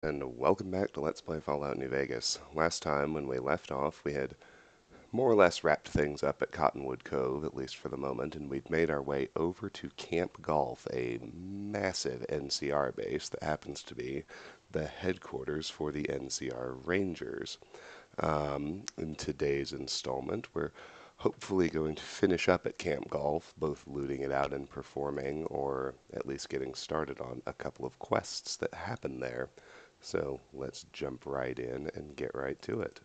And welcome back to Let's Play Fallout New Vegas. Last time, when we left off, we had more or less wrapped things up at Cottonwood Cove, at least for the moment, and we'd made our way over to Camp Golf, a massive NCR base that happens to be the headquarters for the NCR Rangers. In today's installment, we're hopefully going to finish up at Camp Golf, both looting it out and performing, or at least getting started on a couple of quests that happen there. So let's jump right in and get right to it.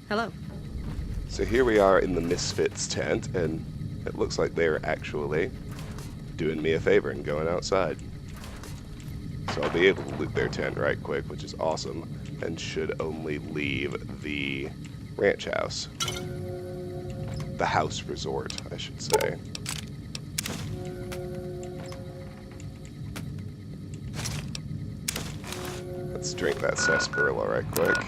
Hello. So here we are in the Misfits tent, and it looks like they're actually doing me a favor and going outside. So I'll be able to loot their tent right quick, which is awesome, and should only leave the ranch house. The house resort, I should say. Let's drink that sarsaparilla right quick.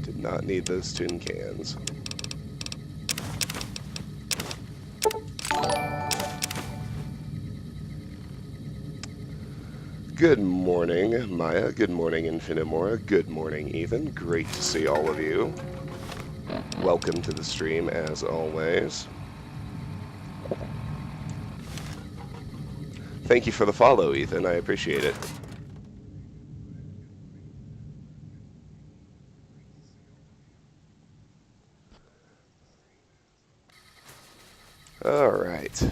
Did not need those tin cans. Good morning, Maya. Good morning, Infinimora. Good morning, Ethan. Great to see all of you. Welcome to the stream, as always. Thank you for the follow, Ethan. I appreciate it. Alright.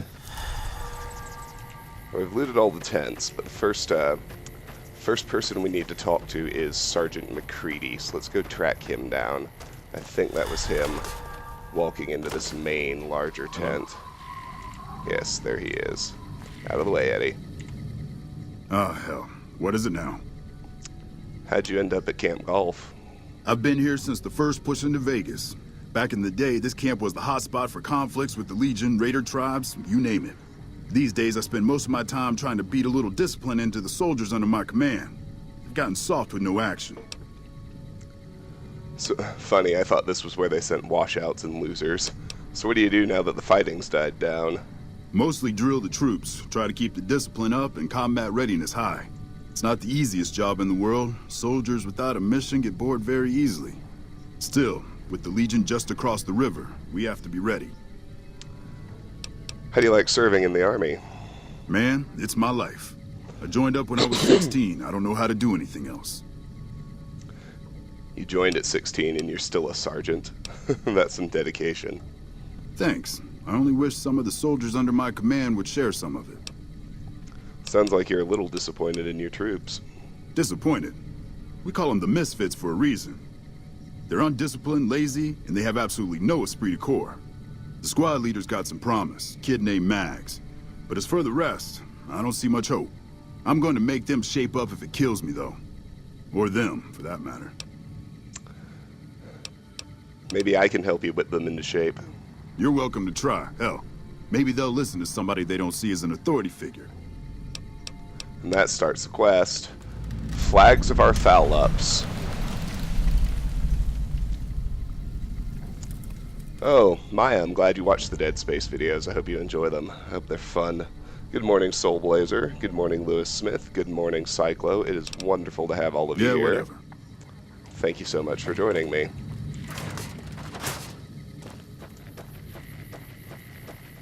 We've looted all the tents, but the first person we need to talk to is Sergeant McCready, so let's go track him down. I think that was him walking into this main, larger tent. Yes, there he is. Out of the way, Eddie. Oh, hell. What is it now? How'd you end up at Camp Golf? I've been here since the first push into Vegas. Back in the day, this camp was the hotspot for conflicts with the Legion, Raider tribes, you name it. These days, I spend most of my time trying to beat a little discipline into the soldiers under my command. I've gotten soft with no action. So, funny, I thought this was where they sent washouts and losers. So what do you do now that the fighting's died down? Mostly drill the troops, try to keep the discipline up and combat readiness high. It's not the easiest job in the world. Soldiers without a mission get bored very easily. Still, with the Legion just across the river, we have to be ready. How do you like serving in the Army? Man, it's my life. I joined up when I was 16. I don't know how to do anything else. You joined at 16 and you're still a sergeant? That's some dedication. Thanks. I only wish some of the soldiers under my command would share some of it. Sounds like you're a little disappointed in your troops. Disappointed? We call them the Misfits for a reason. They're undisciplined, lazy, and they have absolutely no esprit de corps. The squad leader's got some promise, kid named Mags. But as for the rest, I don't see much hope. I'm going to make them shape up if it kills me, though. Or them, for that matter. Maybe I can help you whip them into shape. You're welcome to try. Hell, maybe they'll listen to somebody they don't see as an authority figure. And that starts the quest. Flags of our foul-ups. Oh, Maya, I'm glad you watched the Dead Space videos. I hope you enjoy them. I hope they're fun. Good morning, Soulblazer. Good morning, Lewis Smith. Good morning, Cyclo. It is wonderful to have all of you here. Whatever. Thank you so much for joining me.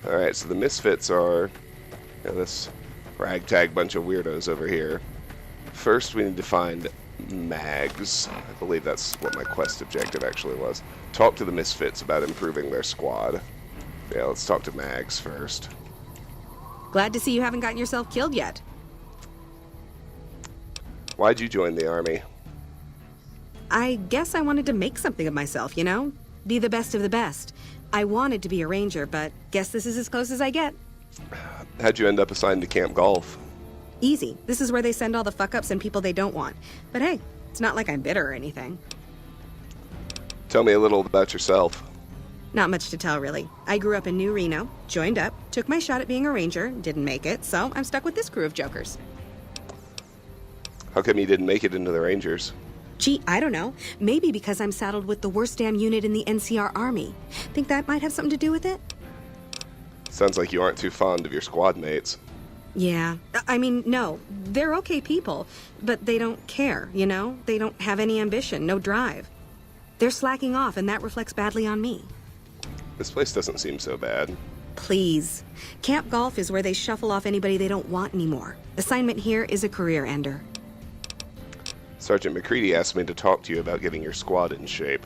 Alright, so the Misfits are this ragtag bunch of weirdos over here. First, we need to find Mags. I believe that's what my quest objective actually was. Talk to the Misfits about improving their squad. Yeah, let's talk to Mags first. Glad to see you haven't gotten yourself killed yet. Why'd you join the Army? I guess I wanted to make something of myself, you know? Be the best of the best. I wanted to be a ranger, but guess this is as close as I get. How'd you end up assigned to Camp Golf? Easy. This is where they send all the fuck-ups and people they don't want. But hey, it's not like I'm bitter or anything. Tell me a little about yourself. Not much to tell, really. I grew up in New Reno, joined up, took my shot at being a ranger, didn't make it, so I'm stuck with this crew of jokers. How come you didn't make it into the Rangers? Gee, I don't know. Maybe because I'm saddled with the worst damn unit in the NCR Army. Think that might have something to do with it? Sounds like you aren't too fond of your squad mates. Yeah. I mean, no. They're okay people, but they don't care, you know? They don't have any ambition, no drive. They're slacking off, and that reflects badly on me. This place doesn't seem so bad. Please. Camp Golf is where they shuffle off anybody they don't want anymore. Assignment here is a career ender. Sergeant McCready asked me to talk to you about getting your squad in shape.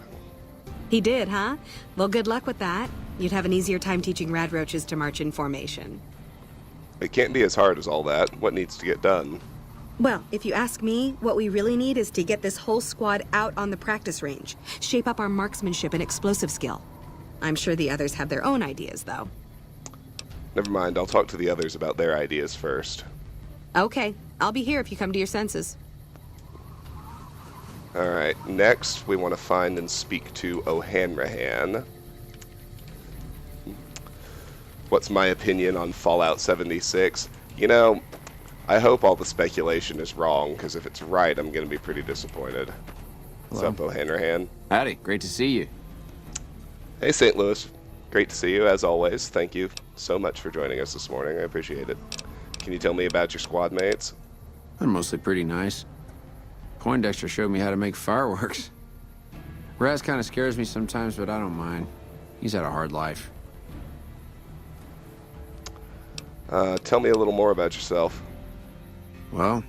He did, huh? Well, good luck with that. You'd have an easier time teaching rad roaches to march in formation. It can't be as hard as all that. What needs to get done? Well, if you ask me, what we really need is to get this whole squad out on the practice range. Shape up our marksmanship and explosive skill. I'm sure the others have their own ideas, though. Never mind, I'll talk to the others about their ideas first. Okay, I'll be here if you come to your senses. Alright, next we want to find and speak to O'Hanrahan. What's my opinion on Fallout 76? You know, I hope all the speculation is wrong, because if it's right, I'm going to be pretty disappointed. What's up, O'Hanrahan? Howdy, great to see you. Hey, St. Louis. Great to see you, as always. Thank you so much for joining us this morning. I appreciate it. Can you tell me about your squad mates? They're mostly pretty nice. Poindexter showed me how to make fireworks. Raz kind of scares me sometimes, but I don't mind. He's had a hard life. Tell me a little more about yourself. Well,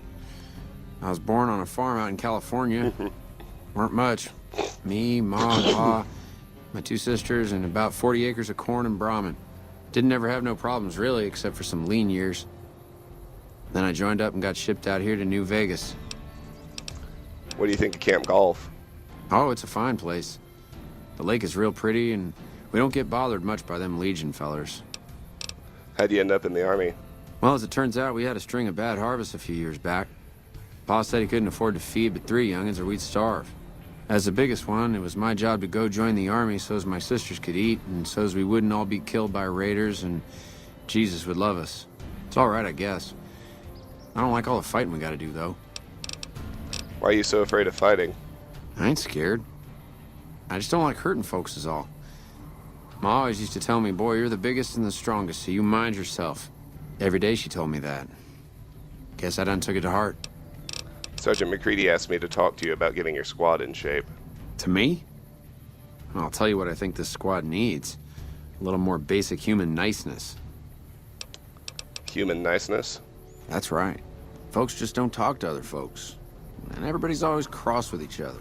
I was born on a farm out in California. Weren't much. Me, Ma, and Pa, my two sisters, and about 40 acres of corn and Brahmin. Didn't ever have no problems, really, except for some lean years. Then I joined up and got shipped out here to New Vegas. What do you think of Camp Golf? Oh, it's a fine place. The lake is real pretty, and we don't get bothered much by them Legion fellers. How'd you end up in the Army? Well, as it turns out, we had a string of bad harvests a few years back. Pa said he couldn't afford to feed but 3 youngins or we'd starve. As the biggest one, it was my job to go join the Army so's my sisters could eat, and so's we wouldn't all be killed by raiders, and Jesus would love us. It's all right, I guess. I don't like all the fighting we gotta do, though. Why are you so afraid of fighting? I ain't scared. I just don't like hurting folks is all. Ma always used to tell me, boy, you're the biggest and the strongest, so you mind yourself. Every day she told me that. Guess I done took it to heart. Sergeant McCready asked me to talk to you about getting your squad in shape. To me? I'll tell you what I think this squad needs. A little more basic human niceness. Human niceness? That's right. Folks just don't talk to other folks. And everybody's always cross with each other.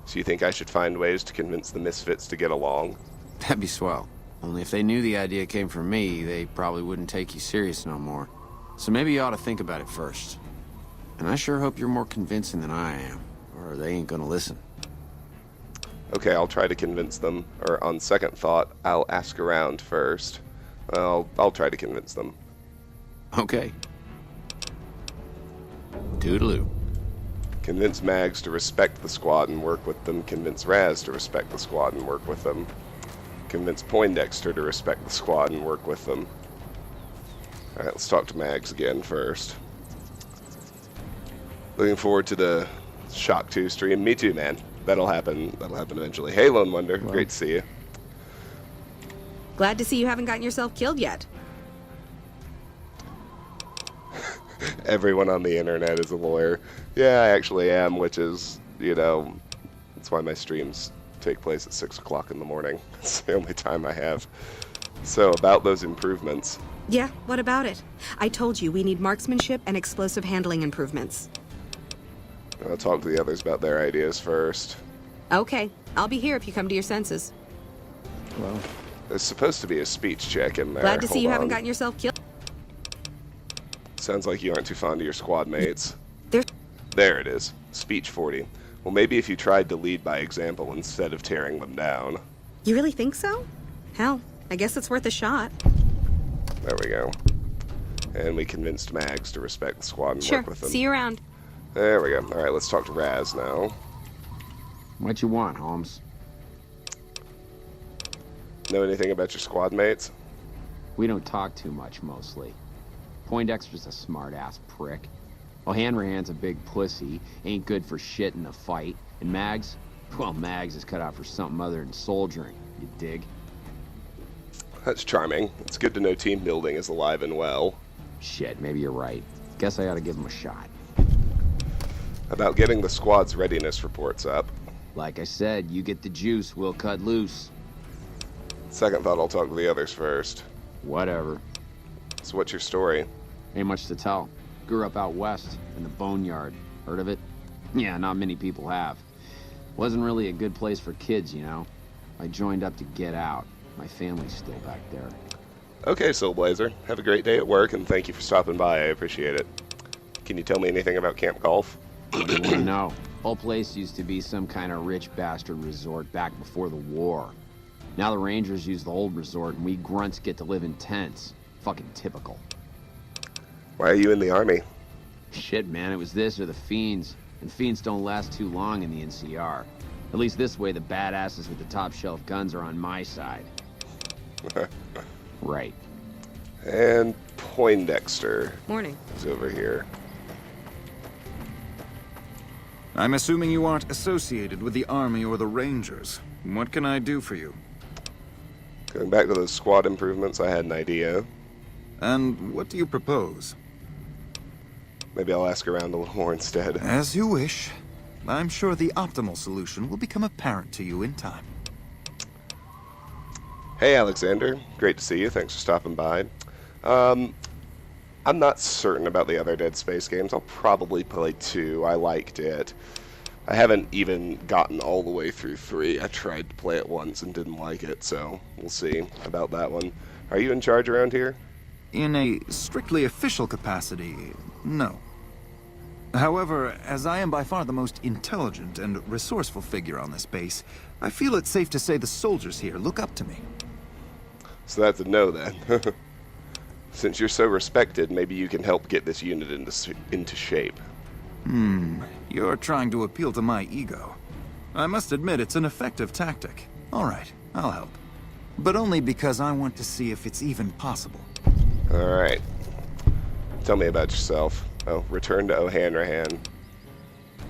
So you think I should find ways to convince the Misfits to get along? That'd be swell. Only if they knew the idea came from me, they probably wouldn't take you serious no more. So maybe you ought to think about it first. And I sure hope you're more convincing than I am, or they ain't gonna listen. Okay, I'll try to convince them, or on second thought, I'll ask around first. I'll try to convince them. Okay. Toodaloo. Convince Mags to respect the squad and work with them. Convince Raz to respect the squad and work with them. Convince Poindexter to respect the squad and work with them. Alright, let's talk to Mags again first. Looking forward to the Shock 2 stream. Me too, man. That'll happen. That'll happen eventually. Hey, Lone Wonder. Well, great to see you. Glad to see you haven't gotten yourself killed yet. Everyone on the internet is a lawyer. Yeah, I actually am, which is, you know, that's why my streams take place at 6 o'clock in the morning. It's the only time I have. So, about those improvements. Yeah, what about it? I told you we need marksmanship and explosive handling improvements. I'll talk to the others about their ideas first. Okay, I'll be here if you come to your senses. Well, There's supposed to be a speech check in there. Glad to see Hold you on. haven't gotten yourself killed. Sounds like you aren't too fond of your squad mates. There's... There it is. Speech 40. Well, maybe if you tried to lead by example instead of tearing them down. You really think so? Hell, I guess it's worth a shot. There we go. And we convinced Mags to respect the squad and Sure, work with them. see you around. There we go. Alright, let's talk to Raz now. What you want, Holmes? Know anything about your squad mates? We don't talk too much, mostly. Poindexter's a smart-ass prick. O'Hanrahan's a big pussy, ain't good for shit in a fight. And Mags? Well, Mags is cut out for something other than soldiering, you dig? That's charming. It's good to know team building is alive and well. Shit, maybe you're right. Guess I ought to give him a shot. About getting the squad's readiness reports up. Like I said, you get the juice, we'll cut loose. Second thought, I'll talk to the others first. Whatever. So what's your story? Ain't much to tell. Grew up out west, in the Boneyard. Heard of it? Yeah, not many people have. Wasn't really a good place for kids, you know. I joined up to get out. My family's still back there. Okay, Soulblazer. Have a great day at work, and thank you for stopping by. I appreciate it. Can you tell me anything about Camp Golf? What do you want to know? Whole place used to be some kind of rich bastard resort back before the war. Now the Rangers use the old resort, and we grunts get to live in tents. Fucking typical. Why are you in the army? Shit, man, it was this or the Fiends. And Fiends don't last too long in the NCR. At least this way, the badasses with the top shelf guns are on my side. Right. And Poindexter Morning. is over here. I'm assuming you aren't associated with the Army or the Rangers. What can I do for you? Going back to those squad improvements, I had an idea. And what do you propose? Maybe I'll ask around a little more instead. As you wish. I'm sure the optimal solution will become apparent to you in time. Hey, Alexander. Great to see you. Thanks for stopping by. I'm not certain about the other Dead Space games. I'll probably play 2. I liked it. I haven't even gotten all the way through 3. I tried to play it once and didn't like it, so we'll see about that one. Are you in charge around here? In a strictly official capacity, no. However, as I am by far the most intelligent and resourceful figure on this base, I feel it's safe to say the soldiers here look up to me. So that's a no then. Since you're so respected, maybe you can help get this unit into shape. You're trying to appeal to my ego. I must admit it's an effective tactic. All right, I'll help. But only because I want to see if it's even possible. Alright. Tell me about yourself. Oh, return to O'Hanrahan.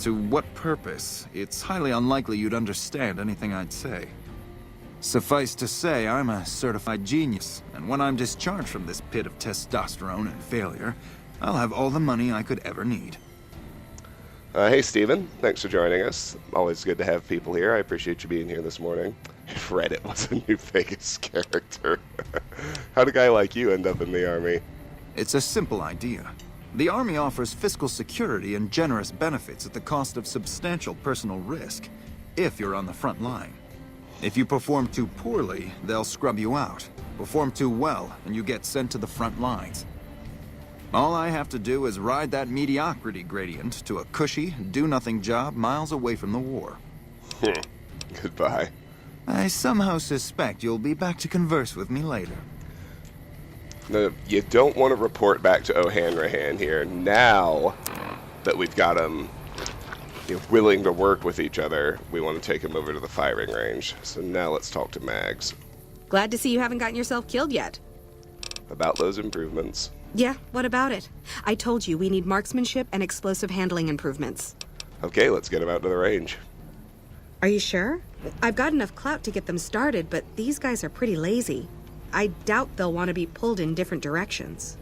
To what purpose? It's highly unlikely you'd understand anything I'd say. Suffice to say, I'm a certified genius, and when I'm discharged from this pit of testosterone and failure, I'll have all the money I could ever need. Hey, Steven. Thanks for joining us. Always good to have people here. I appreciate you being here this morning. If Reddit was a New Vegas character. How'd a guy like you end up in the Army? It's a simple idea. The Army offers fiscal security and generous benefits at the cost of substantial personal risk, if you're on the front line. If you perform too poorly, they'll scrub you out. Perform too well, and you get sent to the front lines. All I have to do is ride that mediocrity gradient to a cushy, do-nothing job miles away from the war. Goodbye. I somehow suspect you'll be back to converse with me later. No, you don't want to report back to O'Hanrahan here. Now that we've got them willing to work with each other, we want to take him over to the firing range. So now let's talk to Mags. Glad to see you haven't gotten yourself killed yet. About those improvements. Yeah, what about it? I told you we need marksmanship and explosive handling improvements. Okay, let's get him out to the range. Are you sure? I've got enough clout to get them started, but these guys are pretty lazy. I doubt they'll want to be pulled in different directions.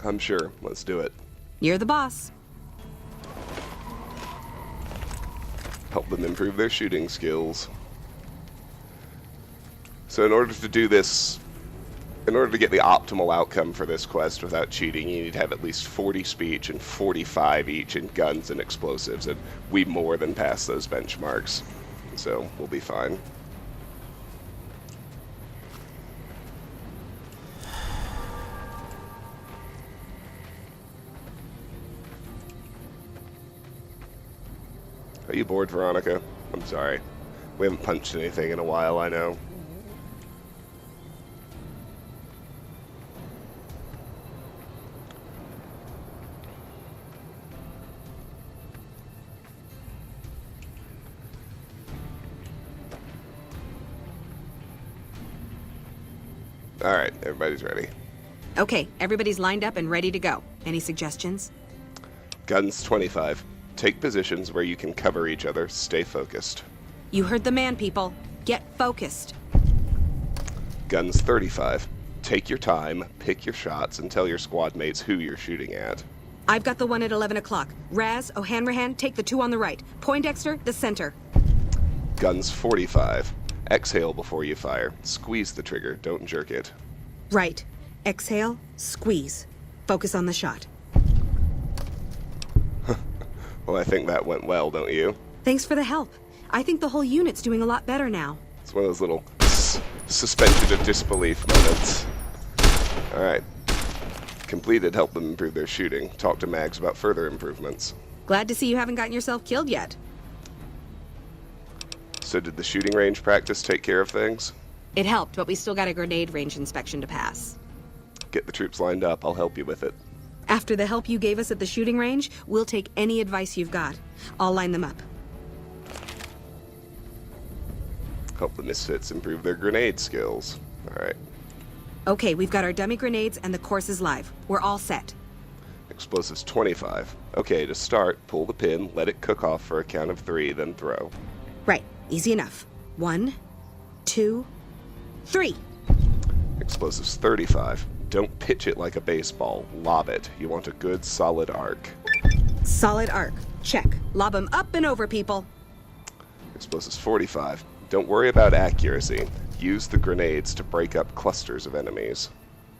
I'm sure. Let's do it. You're the boss. Help them improve their shooting skills. So in order to do this, in order to get the optimal outcome for this quest without cheating, you need to have at least 40 speech and 45 each in guns and explosives, and we more than pass those benchmarks. So we'll be fine. Are you bored, Veronica? I'm sorry. We haven't punched anything in a while, I know. Alright, everybody's ready. Okay, everybody's lined up and ready to go. Any suggestions? Guns 25. Take positions where you can cover each other. Stay focused. You heard the man, people. Get focused. Guns 35. Take your time, pick your shots, and tell your squad mates who you're shooting at. I've got the one at 11 o'clock. Raz, O'Hanrahan, take the two on the right. Poindexter, the center. Guns 45. Exhale before you fire. Squeeze the trigger, don't jerk it. Right. Exhale, squeeze. Focus on the shot. Well, I think that went well, don't you? Thanks for the help. I think the whole unit's doing a lot better now. It's one of those little suspension of disbelief moments. Alright. Completed. Help them improve their shooting. Talk to Mags about further improvements. Glad to see you haven't gotten yourself killed yet. So did the shooting range practice take care of things? It helped, but we still got a grenade range inspection to pass. Get the troops lined up. I'll help you with it. After the help you gave us at the shooting range, we'll take any advice you've got. I'll line them up. Help the Misfits improve their grenade skills. Alright. Okay, we've got our dummy grenades and the course is live. We're all set. Explosives 25. Okay, to start, pull the pin, let it cook off for a count of 3, then throw. Right, easy enough. 1, 2, 3. Explosives 35. Don't pitch it like a baseball. Lob it. You want a good, solid arc. Solid arc. Check. Lob them up and over, people. Explosives 45. Don't worry about accuracy. Use the grenades to break up clusters of enemies.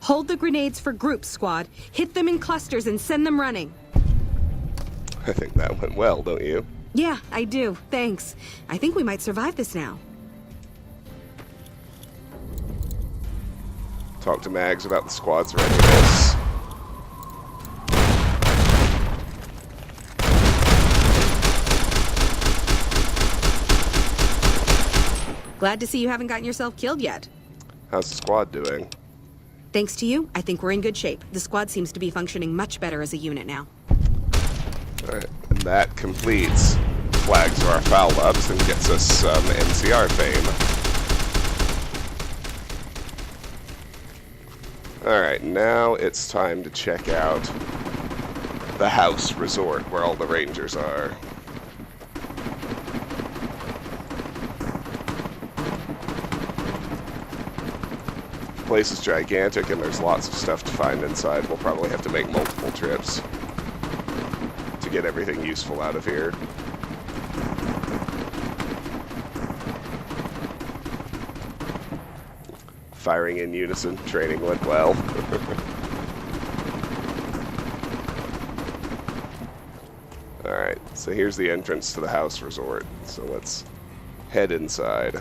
Hold the grenades for groups, squad. Hit them in clusters and send them running. I think that went well, don't you? Yeah, I do. Thanks. I think we might survive this now. Talk to Mags about the squad's readiness. Glad to see you haven't gotten yourself killed yet. How's the squad doing? Thanks to you, I think we're in good shape. The squad seems to be functioning much better as a unit now. Alright, and that completes flags for our foul ups and gets us some NCR fame. Alright, now it's time to check out the house resort where all the rangers are. The place is gigantic and there's lots of stuff to find inside. We'll probably have to make multiple trips to get everything useful out of here. Firing in unison, training went well. Alright, so here's the entrance to the house resort. So let's head inside.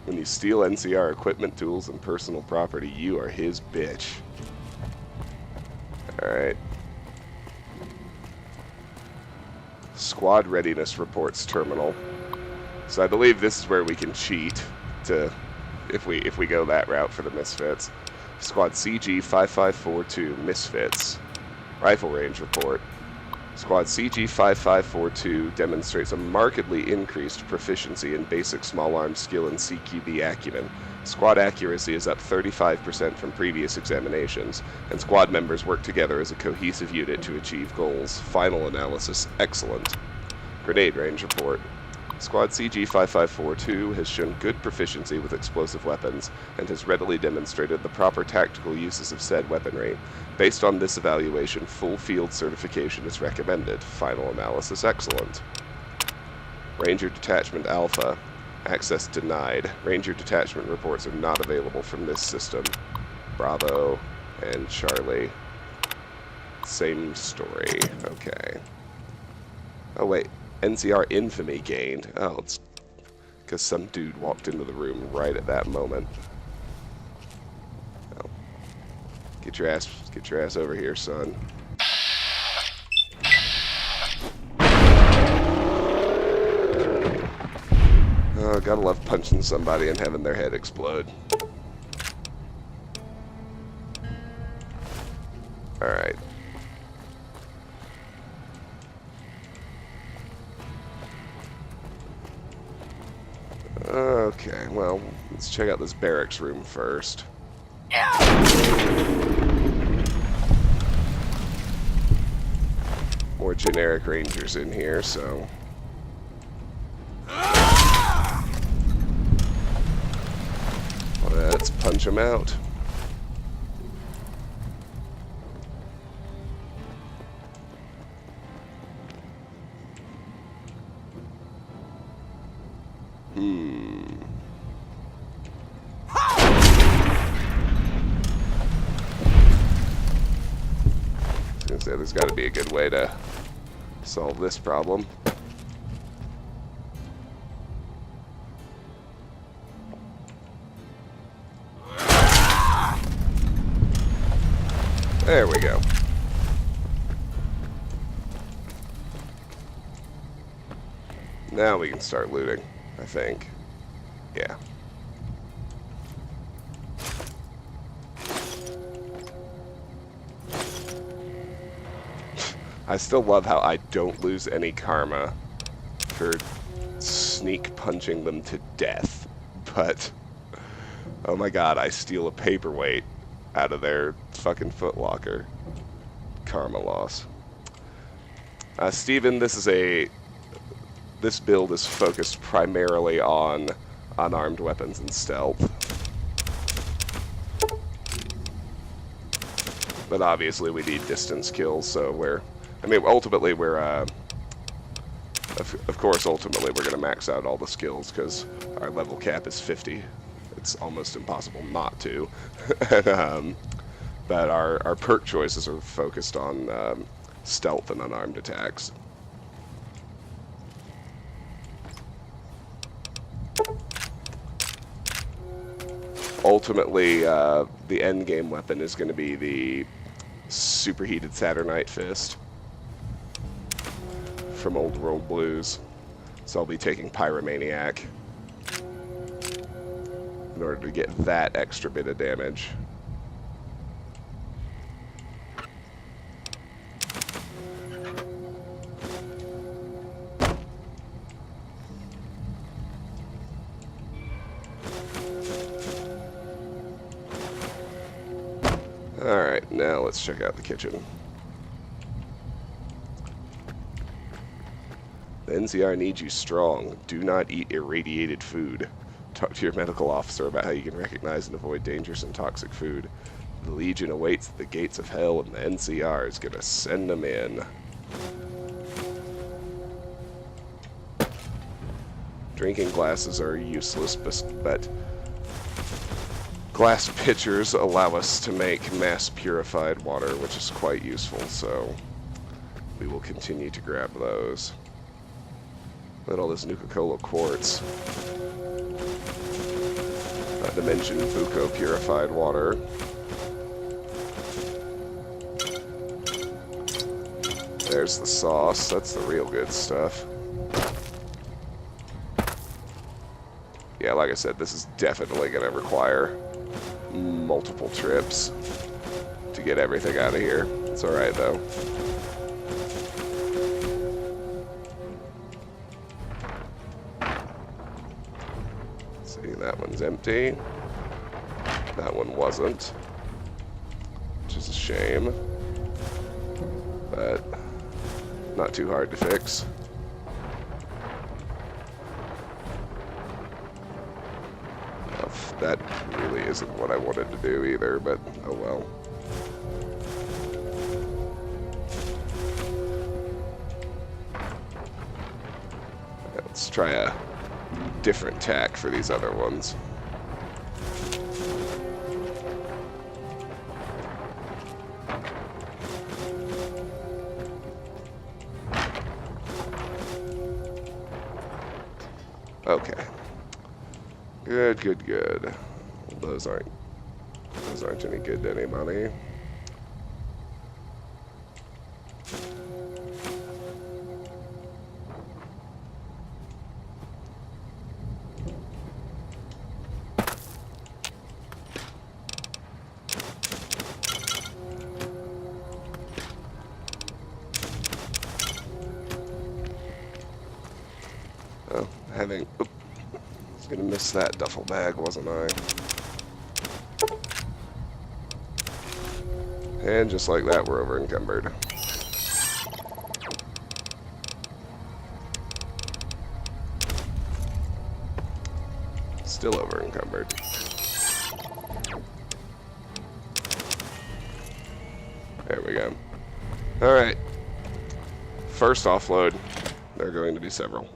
When you steal NCR equipment, tools, and personal property, you are his bitch. Alright. Squad readiness reports terminal. So I believe this is where we can cheat to if we go that route for the Misfits. Squad CG 5542 Misfits. Rifle range report. Squad CG 5542 demonstrates a markedly increased proficiency in basic small arms skill and CQB acumen. Squad accuracy is up 35% from previous examinations, and squad members work together as a cohesive unit to achieve goals. Final analysis, excellent. Grenade range report. Squad CG 5542 has shown good proficiency with explosive weapons and has readily demonstrated the proper tactical uses of said weaponry. Based on this evaluation, full field certification is recommended. Final analysis, excellent. Ranger Detachment Alpha. Access denied. Ranger Detachment reports are not available from this system. Bravo and Charlie. Same story. Okay. Oh wait. NCR infamy gained. Oh, it's because some dude walked into the room right at that moment. Get your ass over here, son. Oh, gotta love punching somebody and having their head explode. Alright. Okay, well, let's check out this barracks room first. More generic rangers in here, so... Let's punch them out. There's got to be a good way to solve this problem. There we go. Now we can start looting, I think. Yeah. I still love how I don't lose any karma for sneak punching them to death, but oh my god, I steal a paperweight out of their fucking footlocker. Karma loss. Steven, this build is focused primarily on unarmed weapons and stealth. But obviously we need distance kills, so ultimately we're, of course, ultimately we're going to max out all the skills because our level cap is 50. It's almost impossible not to. But our perk choices are focused on stealth and unarmed attacks. Ultimately, the end game weapon is going to be the superheated Saturnite Fist from Old World Blues. So I'll be taking Pyromaniac in order to get that extra bit of damage. Alright, now let's check out the kitchen. The NCR needs you strong. Do not eat irradiated food. Talk to your medical officer about how you can recognize and avoid dangerous and toxic food. The Legion awaits at the gates of hell, and the NCR is gonna send them in. Drinking glasses are useless, but glass pitchers allow us to make mass purified water, which is quite useful, so we will continue to grab those. Look at all this Nuka-Cola quartz. Not to mention Buko purified water. There's the sauce. That's the real good stuff. Yeah, like I said, this is definitely going to require multiple trips to get everything out of here. It's alright, though. See, that one's empty. That one wasn't. Which is a shame. But not too hard to fix. That really isn't what I wanted to do either, but oh well. Let's try a different tack for these other ones. Okay. Good. Those aren't any good to anybody. having... Oop, I was gonna miss that duffel bag, wasn't I? And just like that, we're over encumbered. Still over encumbered. There we go. Alright. First offload. There are going to be several.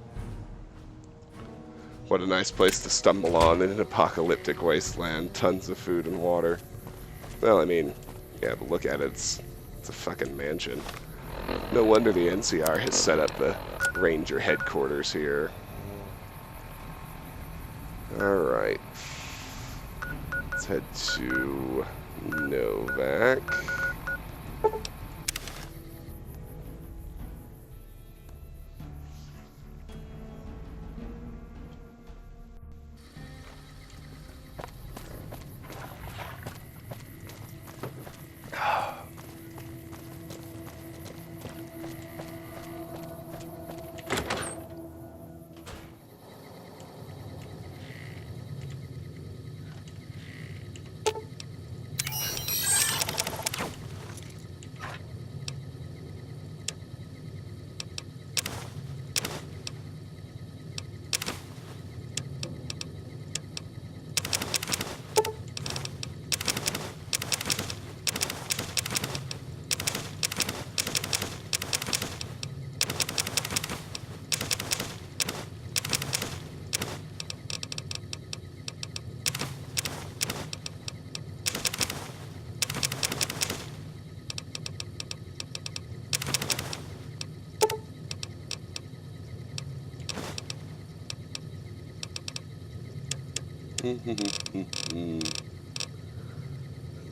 What a nice place to stumble on in an apocalyptic wasteland. Tons of food and water. Well, I mean, yeah, but look at it. It's a fucking mansion. No wonder the NCR has set up the Ranger headquarters here. Alright. Let's head to Novak.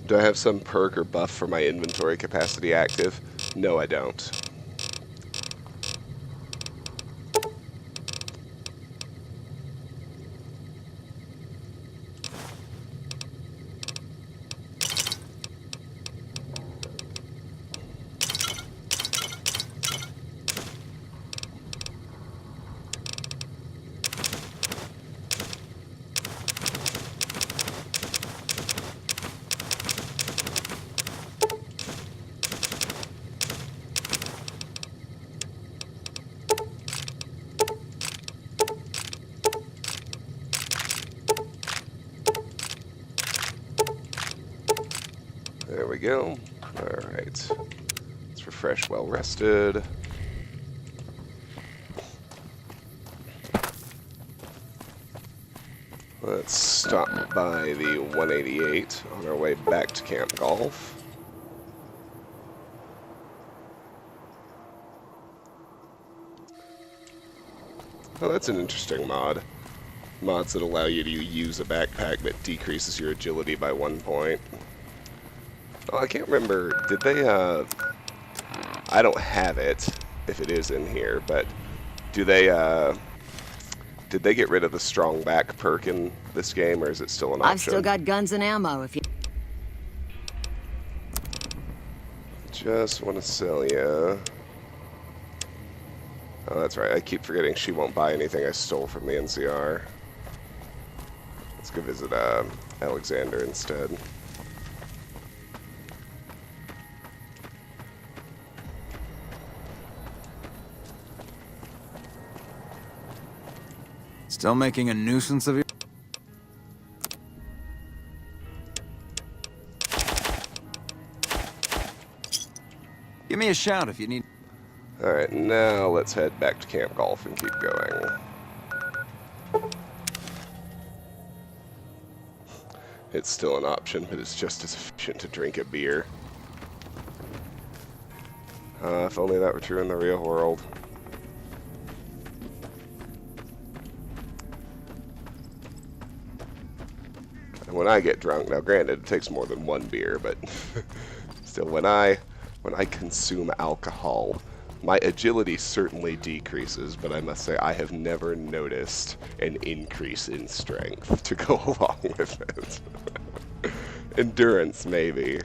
Do I have some perk or buff for my inventory capacity active? No, I don't. There we go. Alright. Let's refresh well rested. Let's stop by the 188 on our way back to Camp Golf. Oh, that's an interesting mod. Mods that allow you to use a backpack that decreases your agility by 1 point. Oh, I can't remember. Did they, I don't have it, if it is in here, but do they, did they get rid of the strong back perk in this game, or is it still an option? I've still got guns and ammo if you... Just want to sell ya. Oh, that's right. I keep forgetting she won't buy anything I stole from the NCR. Let's go visit, Alexander instead. Still making a nuisance of you? Give me a shout if you need... Alright, now let's head back to Camp Golf and keep going. It's still an option, but it's just as efficient to drink a beer. If only that were true in the real world. When I get drunk, now granted, it takes more than one beer, but still, when I consume alcohol, my agility certainly decreases, but I must say I have never noticed an increase in strength to go along with it. Endurance, maybe.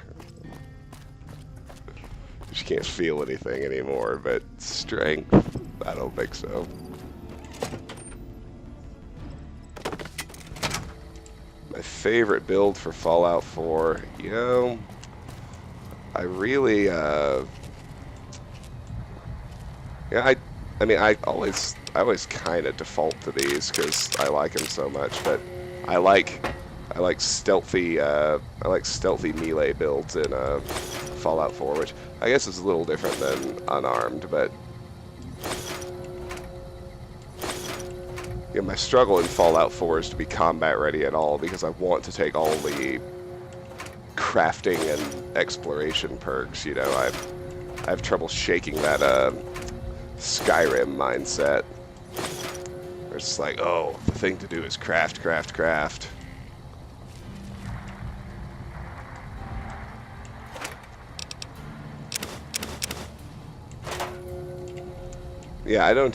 You can't feel anything anymore, but strength, I don't think so. My favorite build for Fallout 4, you know, I really, yeah, I mean, I always kind of default to these because I like them so much, but I like stealthy melee builds in Fallout 4, which I guess is a little different than unarmed, but my struggle in Fallout 4 is to be combat ready at all because I want to take all the crafting and exploration perks. You know, I have trouble shaking that Skyrim mindset. Where it's like, oh, the thing to do is craft, craft, craft. Yeah, I don't,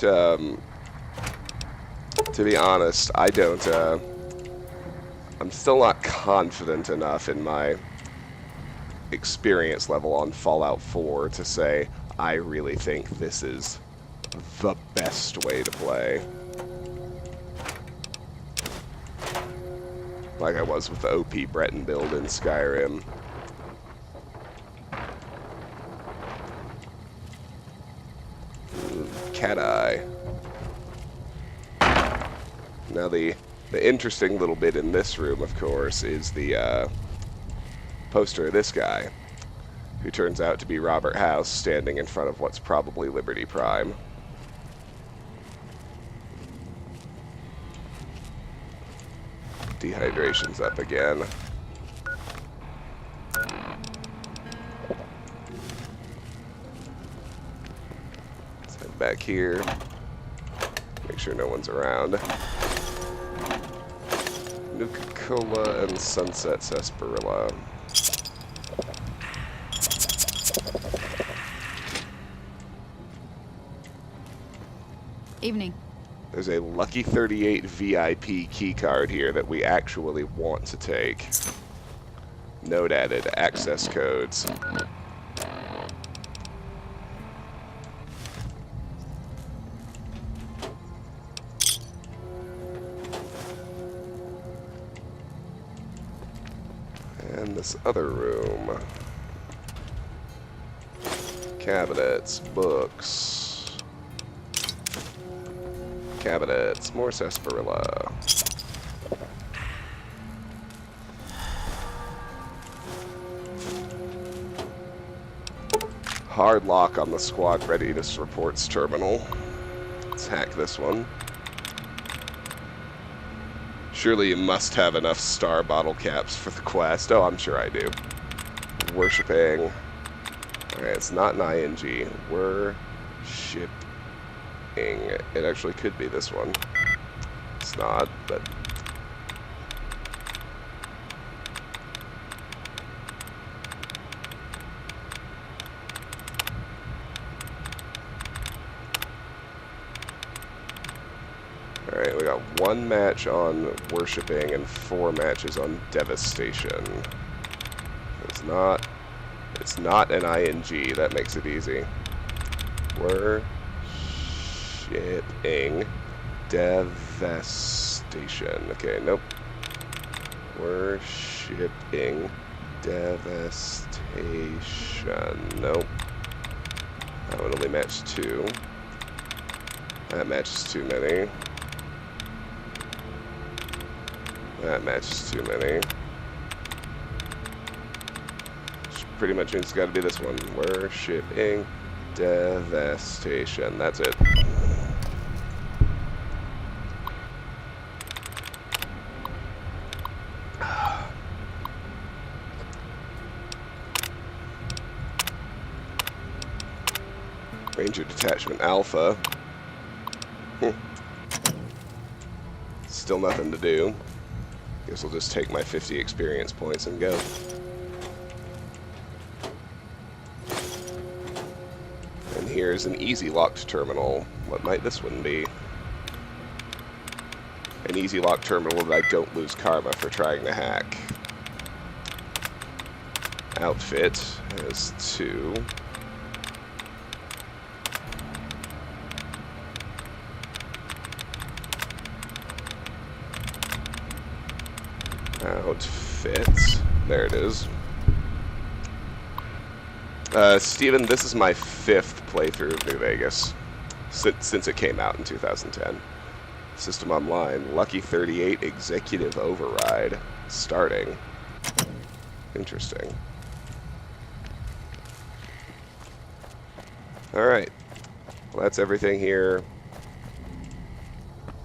to be honest, I don't, I'm still not confident enough in my experience level on Fallout 4 to say I really think this is the best way to play. Like I was with the OP Breton build in Skyrim. Cat eye. Now the interesting little bit in this room, of course, is the poster of this guy, who turns out to be Robert House standing in front of what's probably Liberty Prime. Dehydration's up again. Let's head back here. Make sure no one's around. Nuka-Cola and Sunset Sarsaparilla. Evening. There's a Lucky 38 VIP keycard here that we actually want to take. Note added, access codes. And this other room. Cabinets, books. Cabinets, more sarsaparilla. Hard lock on the squad readiness reports terminal. Let's hack this one. Surely you must have enough star bottle caps for the quest. Oh, I'm sure I do. Worshipping. Alright, it's not an ING. Worship. It actually could be this one. It's not, but... Alright, we got 1 match on Worshipping and 4 matches on Devastation. It's not an ING, that makes it easy. Worshipping Devastation. Okay, nope. Worshipping Devastation. Nope. That one only matched 2. That matches too many. That matches too many. Which pretty much means it's got to be this one. Worshipping Devastation. That's it. Ranger Detachment Alpha. Still nothing to do. Guess I'll just take my 50 experience points and go. And here's an easy locked terminal. What might this one be? An easy locked terminal that I don't lose karma for trying to hack. Outfit has 2. Misfits. There it is. Steven, this is my 5th playthrough of New Vegas since it came out in 2010. System Online, Lucky 38 Executive Override, starting. Interesting. Alright. Well, that's everything here.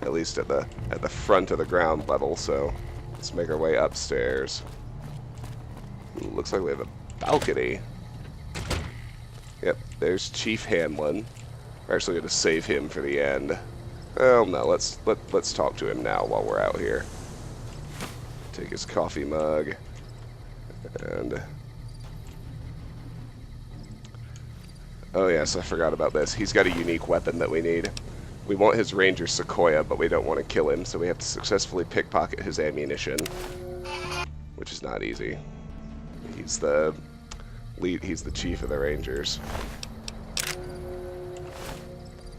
At least at the front of the ground level, so let's make our way upstairs. Ooh, looks like we have a balcony. Yep, there's Chief Hanlon. We're actually going to save him for the end. Oh no, let's talk to him now while we're out here. Take his coffee mug and oh yes, I forgot about this. He's got a unique weapon that we need. We want his Ranger Sequoia, but we don't want to kill him, so we have to successfully pickpocket his ammunition, which is not easy. He's the lead. He's the chief of the Rangers.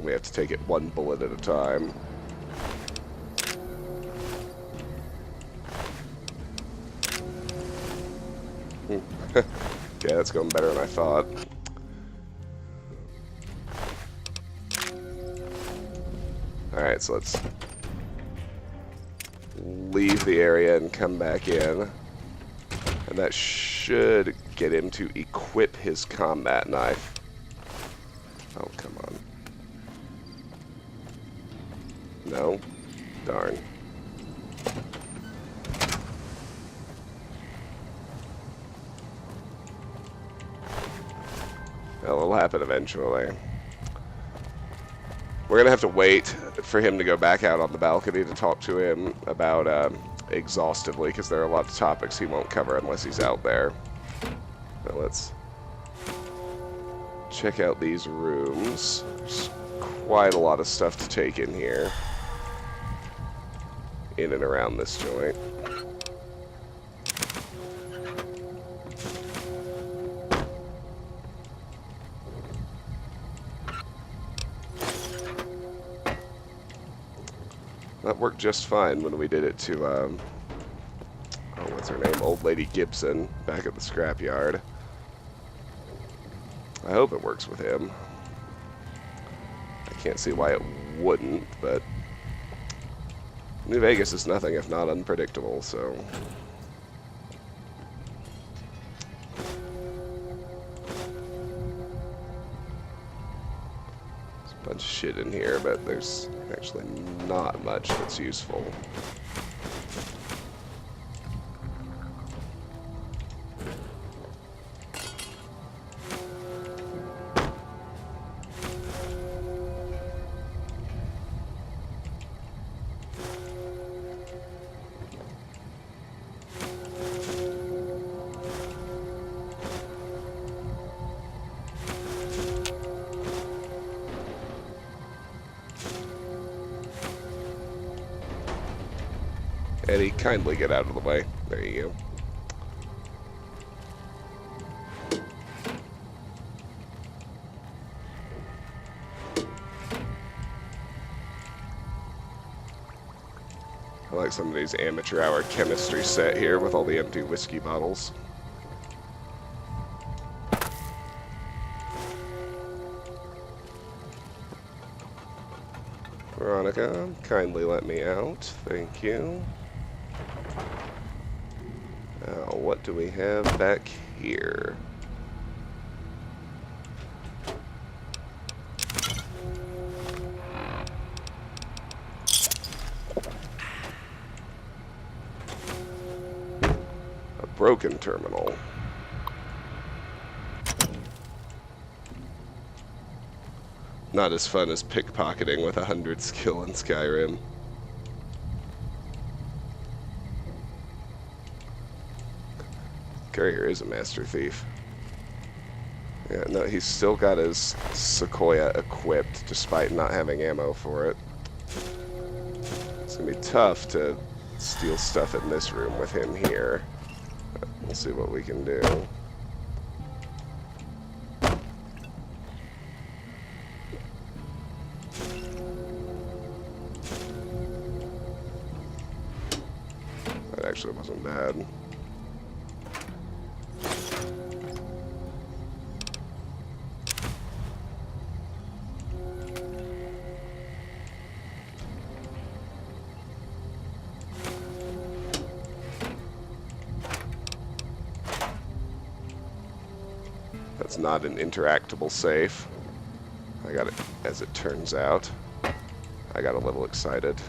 We have to take it one bullet at a time. Yeah, that's going better than I thought. Alright, so let's leave the area and come back in. And that should get him to equip his combat knife. Oh, come on. No? Darn. That'll happen eventually. We're going to have to wait for him to go back out on the balcony to talk to him about exhaustively, because there are a lot of topics he won't cover unless he's out there. Now let's check out these rooms. There's quite a lot of stuff to take in here. In and around this joint. That worked just fine when we did it to, oh, what's her name? Old Lady Gibson, back at the scrapyard. I hope it works with him. I can't see why it wouldn't, but New Vegas is nothing if not unpredictable, so... There's a bunch of shit in here, but there's actually not much that's useful. Eddie, kindly get out of the way. There you go. I like somebody's amateur hour chemistry set here with all the empty whiskey bottles. Veronica, kindly let me out. Thank you. Now, what do we have back here? A broken terminal. Not as fun as pickpocketing with 100 skill in Skyrim. Courier is a master thief. Yeah, no, he's still got his Sequoia equipped despite not having ammo for it. It's gonna be tough to steal stuff in this room with him here. But we'll see what we can do. That actually wasn't bad. That's not an interactable safe. I got it, as it turns out. I got a little excited.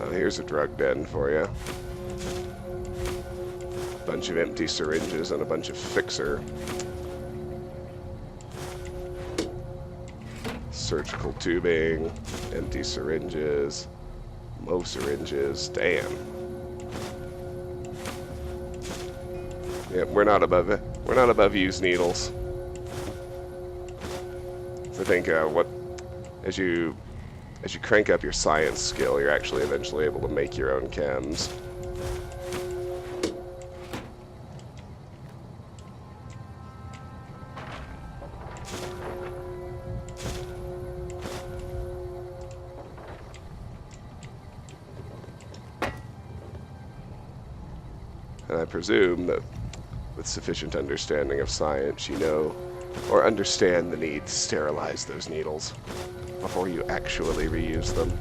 Oh, here's a drug den for you. Bunch of empty syringes and a bunch of fixer. Surgical tubing, empty syringes, Mo syringes, damn. Yep, we're not above it. We're not above used needles. So I think as you crank up your science skill, you're actually eventually able to make your own chems. And I presume that with sufficient understanding of science, you know or understand the need to sterilize those needles before you actually reuse them.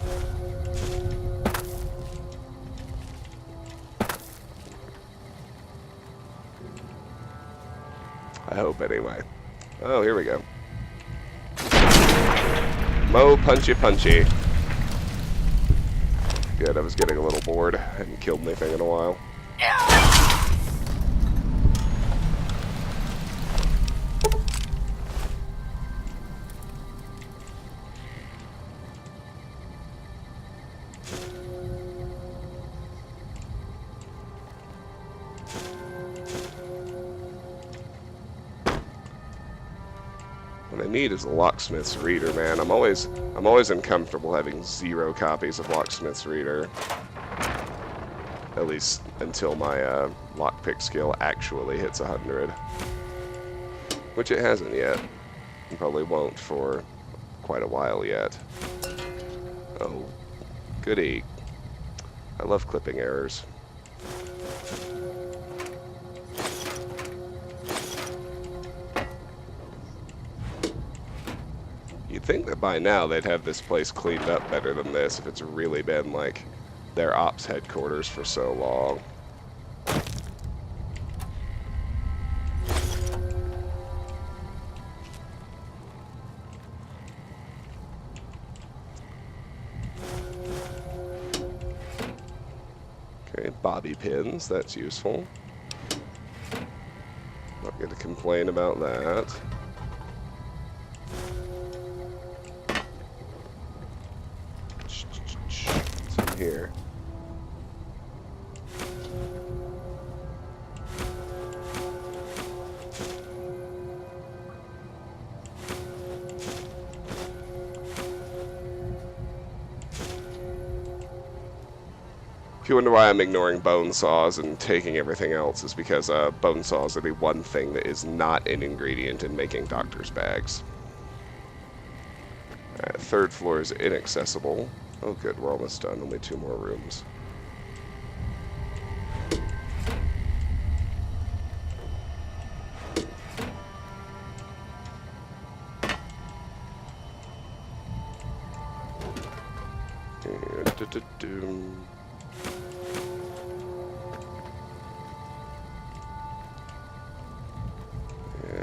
I hope, anyway. Oh, here we go. Mo punchy punchy. Good, I was getting a little bored. I hadn't killed anything in a while. What I need is a locksmith's reader, man. I'm always uncomfortable having 0 copies of locksmith's reader. At least until my lockpick skill actually hits 100. Which it hasn't yet. And probably won't for quite a while yet. Oh, goody. I love clipping errors. You'd think that by now they'd have this place cleaned up better than this if it's really been like their ops headquarters for so long. Okay, bobby pins, that's useful. Not going to complain about that. What's in here? If you wonder why I'm ignoring bone saws and taking everything else, is because bone saws are the one thing that is not an ingredient in making doctor's bags. Alright, 3rd floor is inaccessible. Oh good, we're almost done. Only 2 more rooms.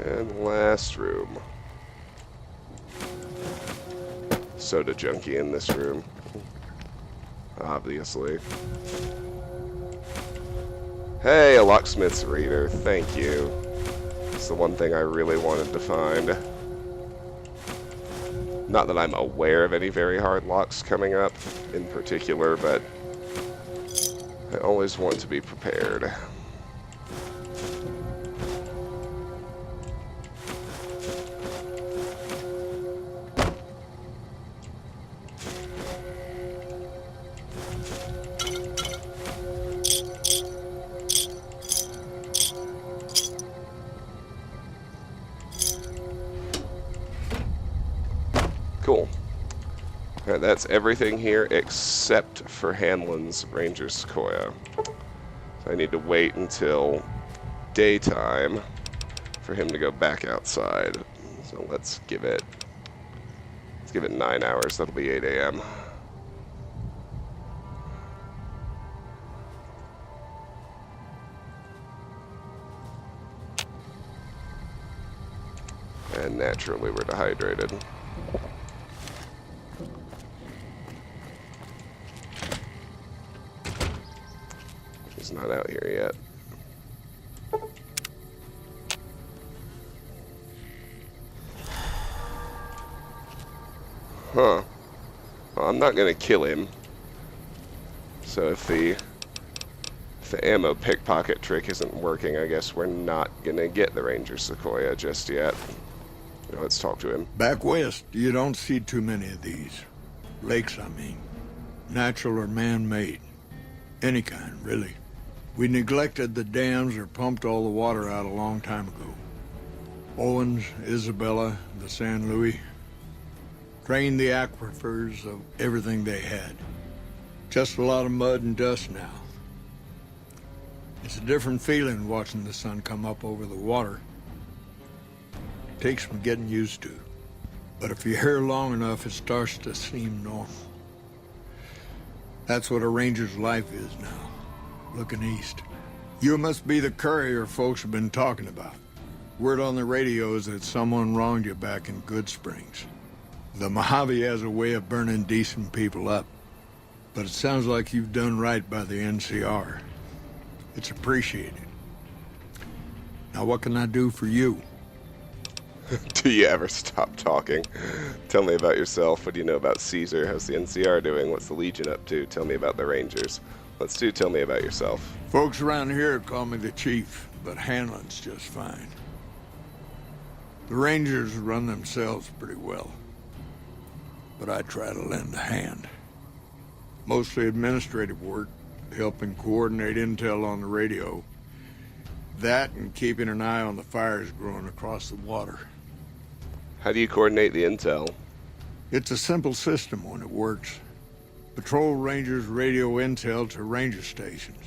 And last room. Soda junkie in this room. Obviously. Hey, a locksmith's reader. Thank you. It's the one thing I really wanted to find. Not that I'm aware of any very hard locks coming up in particular, but I always want to be prepared. Cool. Alright, that's everything here except for Hanlon's Ranger Sequoia. So I need to wait until daytime for him to go back outside. So let's give it 9 hours. That'll be 8 a.m. And naturally we're dehydrated. He's not out here yet. Huh. Well, I'm not gonna kill him. So if the ammo pickpocket trick isn't working, I guess we're not gonna get the Ranger Sequoia just yet. Let's talk to him. Back west, you don't see too many of these. Lakes, I mean. Natural or man-made. Any kind, really. We neglected the dams or pumped all the water out a long time ago. Owens, Isabella, the San Luis. Drained the aquifers of everything they had. Just a lot of mud and dust now. It's a different feeling watching the sun come up over the water. It takes some getting used to. But if you're here long enough, it starts to seem normal. That's what a ranger's life is now, looking east. You must be the courier folks have been talking about. Word on the radio is that someone wronged you back in Good Springs. The Mojave has a way of burning decent people up. But it sounds like you've done right by the NCR. It's appreciated. Now what can I do for you? Do you ever stop talking? Tell me about yourself. What do you know about Caesar? How's the NCR doing? What's the Legion up to? Tell me about the Rangers. Tell me about yourself. Folks around here call me the Chief, but Hanlon's just fine. The Rangers run themselves pretty well. But I try to lend a hand. Mostly administrative work, helping coordinate intel on the radio. That and keeping an eye on the fires growing across the water. How do you coordinate the intel? It's a simple system when it works. Patrol Rangers radio intel to ranger stations.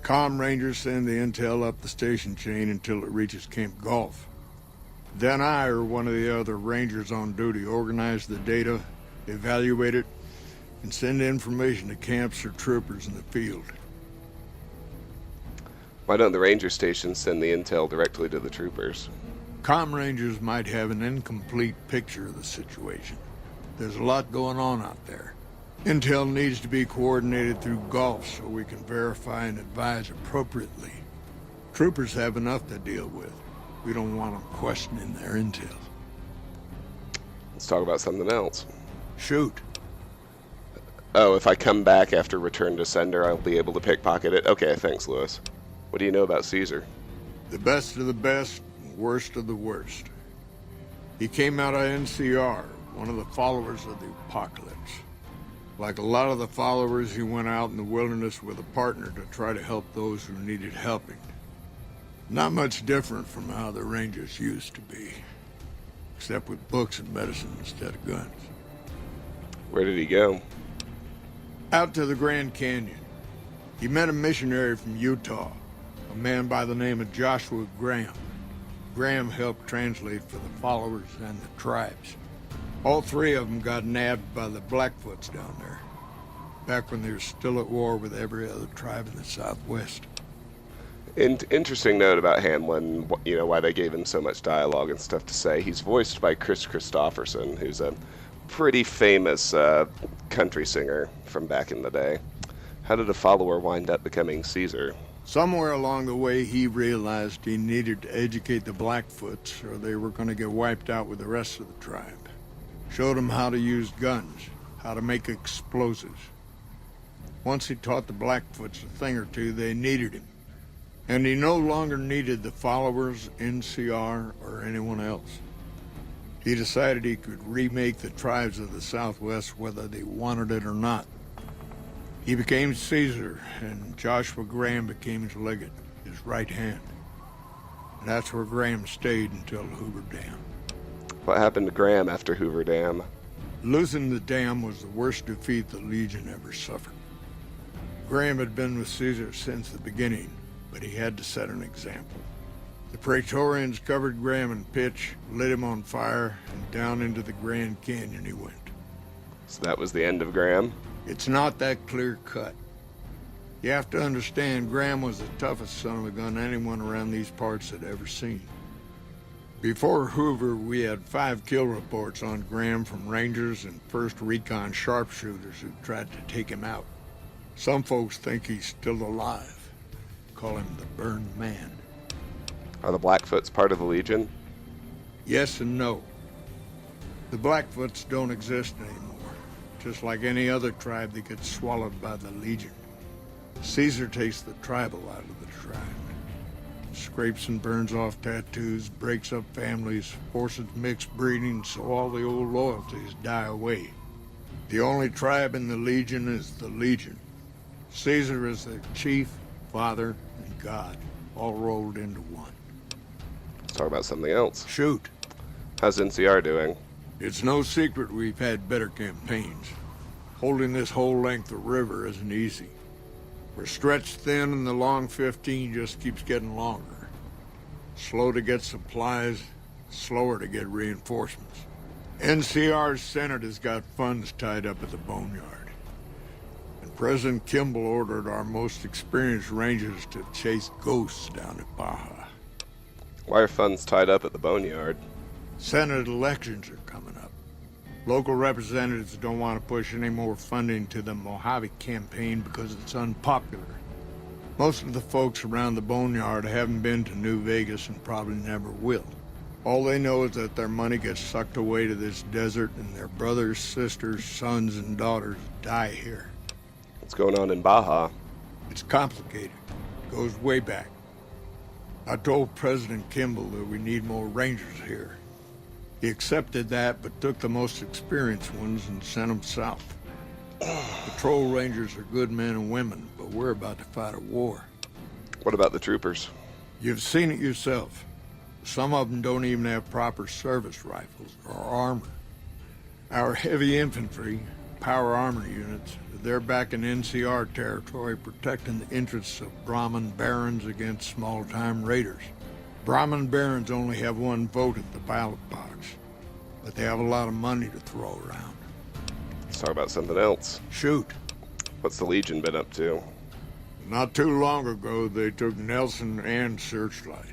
Comm Rangers send the intel up the station chain until it reaches Camp Gulf. Then I or one of the other Rangers on duty organize the data, evaluate it, and send information to camps or troopers in the field. Why don't the ranger stations send the intel directly to the troopers? Comm Rangers might have an incomplete picture of the situation. There's a lot going on out there. Intel needs to be coordinated through Gulf so we can verify and advise appropriately. Troopers have enough to deal with. We don't want them questioning their intel. Let's talk about something else. Shoot. Oh, if I come back after Return to Sender, I'll be able to pickpocket it? Okay, thanks, Lewis. What do you know about Caesar? The best of the best, worst of the worst. He came out of NCR, one of the followers of the apocalypse. Like a lot of the followers, he went out in the wilderness with a partner to try to help those who needed helping. Not much different from how the Rangers used to be, except with books and medicine instead of guns. Where did he go? Out to the Grand Canyon. He met a missionary from Utah, a man by the name of Joshua Graham. Graham helped translate for the followers and the tribes. All three of them got nabbed by the Blackfoots down there, back when they were still at war with every other tribe in the Southwest. Interesting note about Hanlon, why they gave him so much dialogue and stuff to say. He's voiced by Chris Christopherson, who's a pretty famous country singer from back in the day. How did a follower wind up becoming Caesar? Somewhere along the way, he realized he needed to educate the Blackfoots or they were going to get wiped out with the rest of the tribe. Showed them how to use guns, how to make explosives. Once he taught the Blackfoots a thing or two, they needed him. And he no longer needed the followers, NCR, or anyone else. He decided he could remake the tribes of the Southwest whether they wanted it or not. He became Caesar, and Joshua Graham became his legate, his right hand. And that's where Graham stayed until the Hoover Dam. What happened to Graham after Hoover Dam? Losing the dam was the worst defeat the Legion ever suffered. Graham had been with Caesar since the beginning, but he had to set an example. The Praetorians covered Graham in pitch, lit him on fire, and down into the Grand Canyon he went. So that was the end of Graham? It's not that clear cut. You have to understand, Graham was the toughest son of a gun anyone around these parts had ever seen. Before Hoover, we had 5 kill reports on Graham from Rangers and 1st Recon sharpshooters who tried to take him out. Some folks think he's still alive. Call him the Burned Man. Are the Blackfoots part of the Legion? Yes and no. The Blackfoots don't exist anymore, just like any other tribe that gets swallowed by the Legion. Caesar takes the tribal out of the tribe. Scrapes and burns off tattoos, breaks up families, forces mixed breeding so all the old loyalties die away. The only tribe in the Legion is the Legion. Caesar is their chief, father, and god, all rolled into one. Let's talk about something else. Shoot. How's NCR doing? It's no secret we've had better campaigns. Holding this whole length of river isn't easy. We're stretched thin and the long 15 just keeps getting longer. Slow to get supplies, slower to get reinforcements. NCR's Senate has got funds tied up at the Boneyard. And President Kimball ordered our most experienced rangers to chase ghosts down at Baja. Why are funds tied up at the Boneyard? Senate elections are coming up. Local representatives don't want to push any more funding to the Mojave campaign because it's unpopular. Most of the folks around the Boneyard haven't been to New Vegas and probably never will. All they know is that their money gets sucked away to this desert and their brothers, sisters, sons, and daughters die here. What's going on in Baja? It's complicated. It goes way back. I told President Kimball that we need more rangers here. He accepted that, but took the most experienced ones and sent them south. Patrol rangers are good men and women, but we're about to fight a war. What about the troopers? You've seen it yourself. Some of them don't even have proper service rifles or armor. Our heavy infantry, power armor units, they're back in NCR territory protecting the interests of Brahmin barons against small-time raiders. Brahmin barons only have one vote at the ballot box, but they have a lot of money to throw around. Let's talk about something else. Shoot. What's the Legion been up to? Not too long ago, they took Nelson and Searchlight.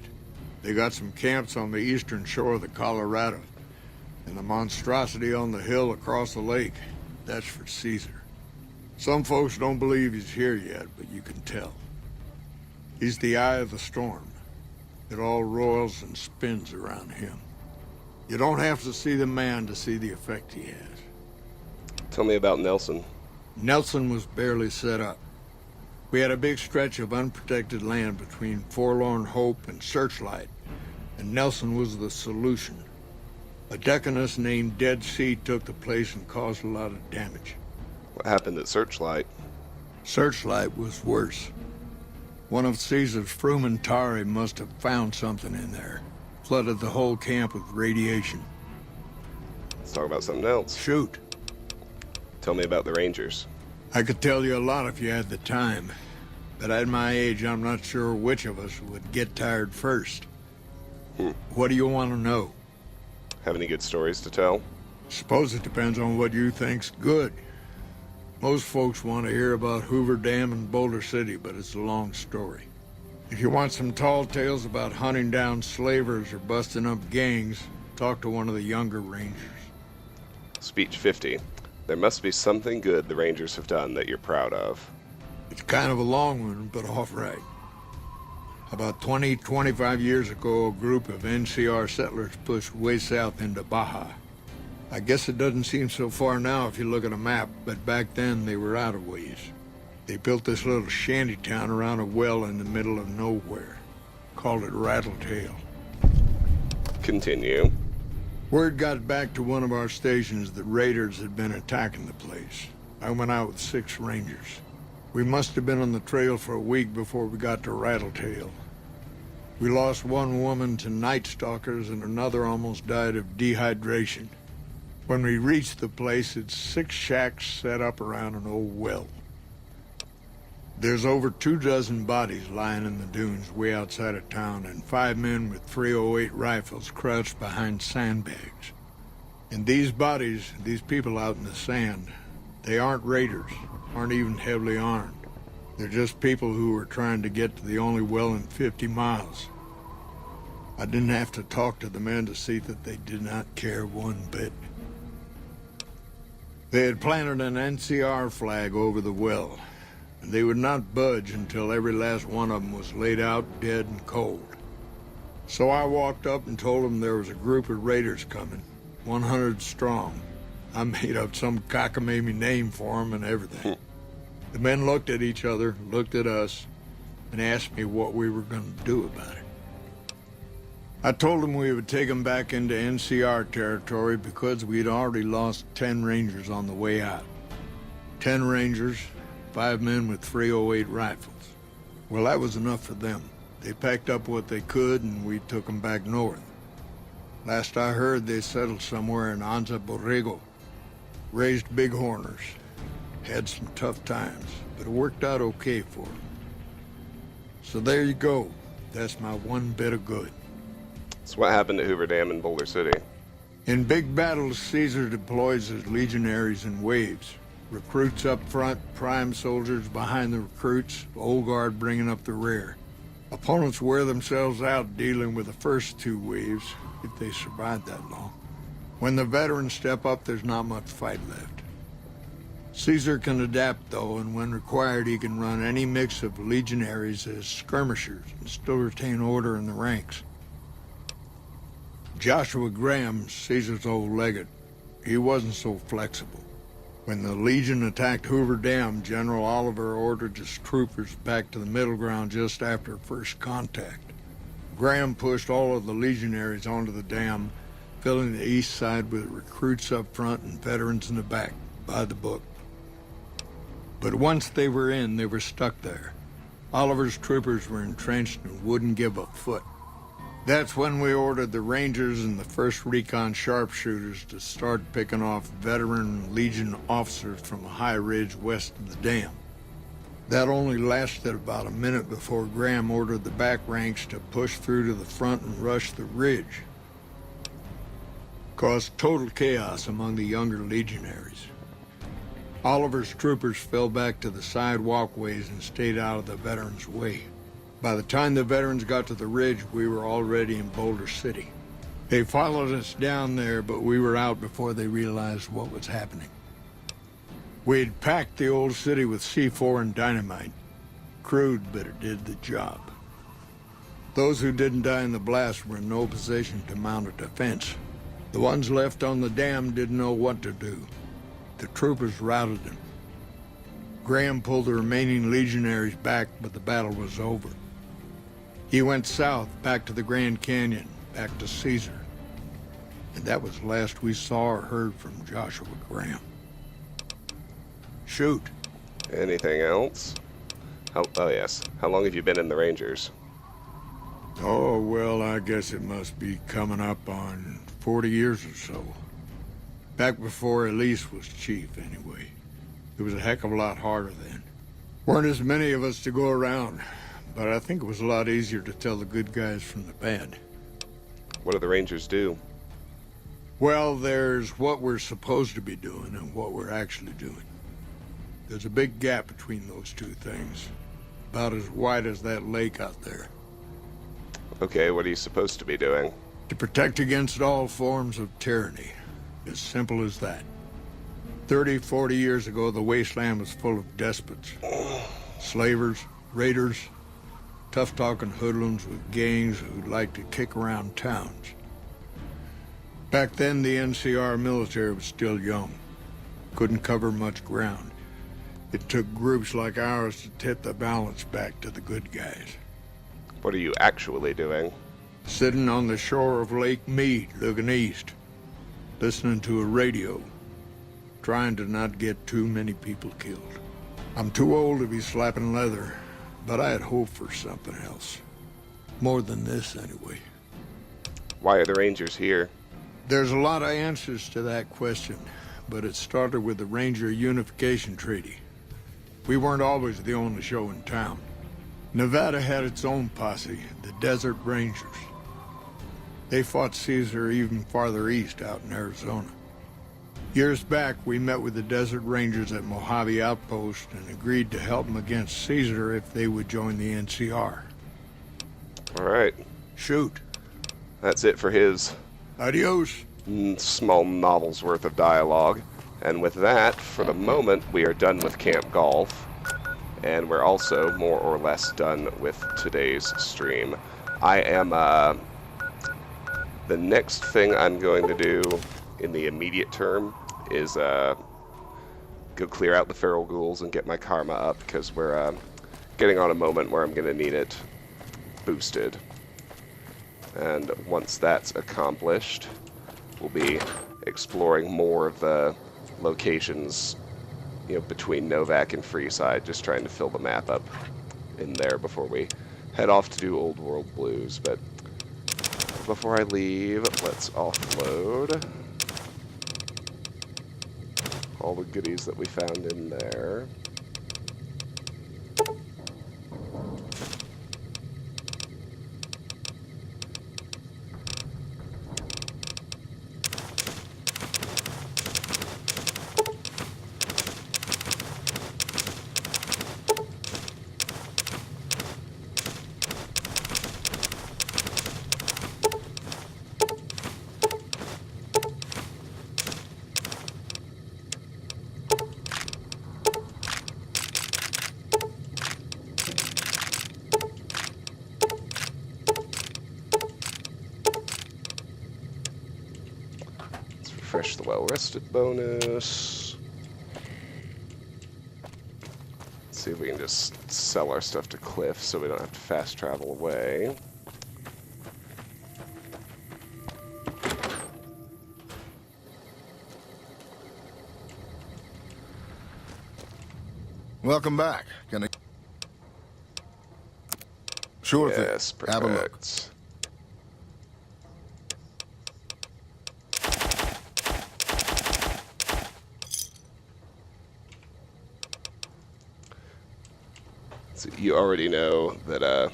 They got some camps on the eastern shore of the Colorado, and the monstrosity on the hill across the lake, that's for Caesar. Some folks don't believe he's here yet, but you can tell. He's the eye of the storm. It all roils and spins around him. You don't have to see the man to see the effect he has. Tell me about Nelson. Nelson was barely set up. We had a big stretch of unprotected land between Forlorn Hope and Searchlight, and Nelson was the solution. A deaconess named Dead Sea took the place and caused a lot of damage. What happened at Searchlight? Searchlight was worse. One of Caesar's Frumentari must have found something in there. Flooded the whole camp with radiation. Let's talk about something else. Shoot. Tell me about the Rangers. I could tell you a lot if you had the time. But at my age, I'm not sure which of us would get tired first. What do you want to know? Have any good stories to tell? Suppose it depends on what you think's good. Most folks want to hear about Hoover Dam and Boulder City, but it's a long story. If you want some tall tales about hunting down slavers or busting up gangs, talk to one of the younger Rangers. Speech 50. There must be something good the Rangers have done that you're proud of. It's kind of a long one, but all right. About 25 years ago, a group of NCR settlers pushed way south into Baja. I guess it doesn't seem so far now if you look at a map, but back then they were out of ways. They built this little shanty town around a well in the middle of nowhere. Called it Rattletail. Continue. Word got back to one of our stations that raiders had been attacking the place. I went out with 6 rangers. We must have been on the trail for a week before we got to Rattletail. We lost one woman to night stalkers and another almost died of dehydration. When we reached the place, it's 6 shacks set up around an old well. There's over 24 bodies lying in the dunes way outside of town, and 5 men with 308 rifles crouched behind sandbags. And these bodies, these people out in the sand, they aren't raiders, aren't even heavily armed. They're just people who were trying to get to the only well in 50 miles. I didn't have to talk to the men to see that they did not care one bit. They had planted an NCR flag over the well, and they would not budge until every last one of them was laid out dead and cold. So I walked up and told them there was a group of raiders coming, 100 strong. I made up some cockamamie name for them and everything. The men looked at each other, looked at us, and asked me what we were going to do about it. I told them we would take them back into NCR territory because we had already lost 10 Rangers on the way out. 10 Rangers, 5 men with 308 rifles. Well, that was enough for them. They packed up what they could and we took them back north. Last I heard, they settled somewhere in Anza Borrego. Raised bighorners. Had some tough times, but it worked out okay for them. So there you go. That's my one bit of good. So what happened at Hoover Dam in Boulder City? In big battles, Caesar deploys his legionaries in waves. Recruits up front, prime soldiers behind the recruits, old guard bringing up the rear. Opponents wear themselves out dealing with the first 2 waves, if they survive that long. When the veterans step up, there's not much fight left. Caesar can adapt, though, and when required, he can run any mix of legionaries as skirmishers and still retain order in the ranks. Joshua Graham, Caesar's old legate, he wasn't so flexible. When the Legion attacked Hoover Dam, General Oliver ordered his troopers back to the middle ground just after first contact. Graham pushed all of the legionaries onto the dam, filling the east side with recruits up front and veterans in the back, by the book. But once they were in, they were stuck there. Oliver's troopers were entrenched and wouldn't give a foot. That's when we ordered the Rangers and the 1st Recon sharpshooters to start picking off veteran Legion officers from a high ridge west of the dam. That only lasted about a minute before Graham ordered the back ranks to push through to the front and rush the ridge. Caused total chaos among the younger legionaries. Oliver's troopers fell back to the side walkways and stayed out of the veterans' way. By the time the veterans got to the ridge, we were already in Boulder City. They followed us down there, but we were out before they realized what was happening. We'd packed the old city with C4 and dynamite. Crude, but it did the job. Those who didn't die in the blast were in no position to mount a defense. The ones left on the dam didn't know what to do. The troopers routed them. Graham pulled the remaining legionaries back, but the battle was over. He went south, back to the Grand Canyon, back to Caesar. And that was the last we saw or heard from Joshua Graham. Shoot. Anything else? Oh, yes. How long have you been in the Rangers? Oh, well, I guess it must be coming up on 40 years or so. Back before Elise was chief, anyway. It was a heck of a lot harder then. Weren't as many of us to go around, but I think it was a lot easier to tell the good guys from the bad. What do the Rangers do? Well, there's what we're supposed to be doing and what we're actually doing. There's a big gap between those 2 things, about as wide as that lake out there. Okay, what are you supposed to be doing? To protect against all forms of tyranny. As simple as that. 30, 40 years ago, the wasteland was full of despots. Slavers, raiders, tough-talking hoodlums with gangs who'd like to kick around towns. Back then, the NCR military was still young. Couldn't cover much ground. It took groups like ours to tip the balance back to the good guys. What are you actually doing? Sitting on the shore of Lake Mead, looking east. Listening to a radio. Trying to not get too many people killed. I'm too old to be slapping leather, but I had hoped for something else. More than this, anyway. Why are the Rangers here? There's a lot of answers to that question, but it started with the Ranger Unification Treaty. We weren't always the only show in town. Nevada had its own posse, the Desert Rangers. They fought Caesar even farther east out in Arizona. Years back, we met with the Desert Rangers at Mojave Outpost and agreed to help them against Caesar if they would join the NCR. All right. Shoot. That's it for his Adios. small novel's worth of dialogue. And with that, for the moment, we are done with Camp Golf. And we're also more or less done with today's stream. I am, the next thing I'm going to do in the immediate term is go clear out the feral ghouls and get my karma up, because we're getting on a moment where I'm going to need it boosted. And once that's accomplished, we'll be exploring more of the locations, you know, between Novak and Freeside, just trying to fill the map up in there before we head off to do Old World Blues. But before I leave, let's offload all the goodies that we found in there. Refresh the well-rested bonus. Let's see if we can just sell our stuff to Cliff so we don't have to fast travel away. Welcome back. Gonna... Sure Yes, thing. Have a look. perfect. So you already know that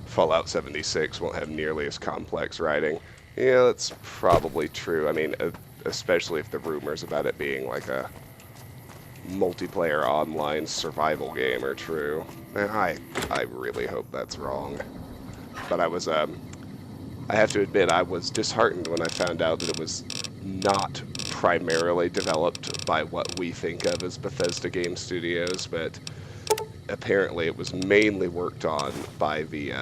Fallout 76 won't have nearly as complex writing. Yeah, that's probably true. I mean, especially if the rumors about it being like a multiplayer online survival game are true. And I really hope that's wrong. But I was, I have to admit, I was disheartened when I found out that it was not primarily developed by what we think of as Bethesda Game Studios, but apparently it was mainly worked on by the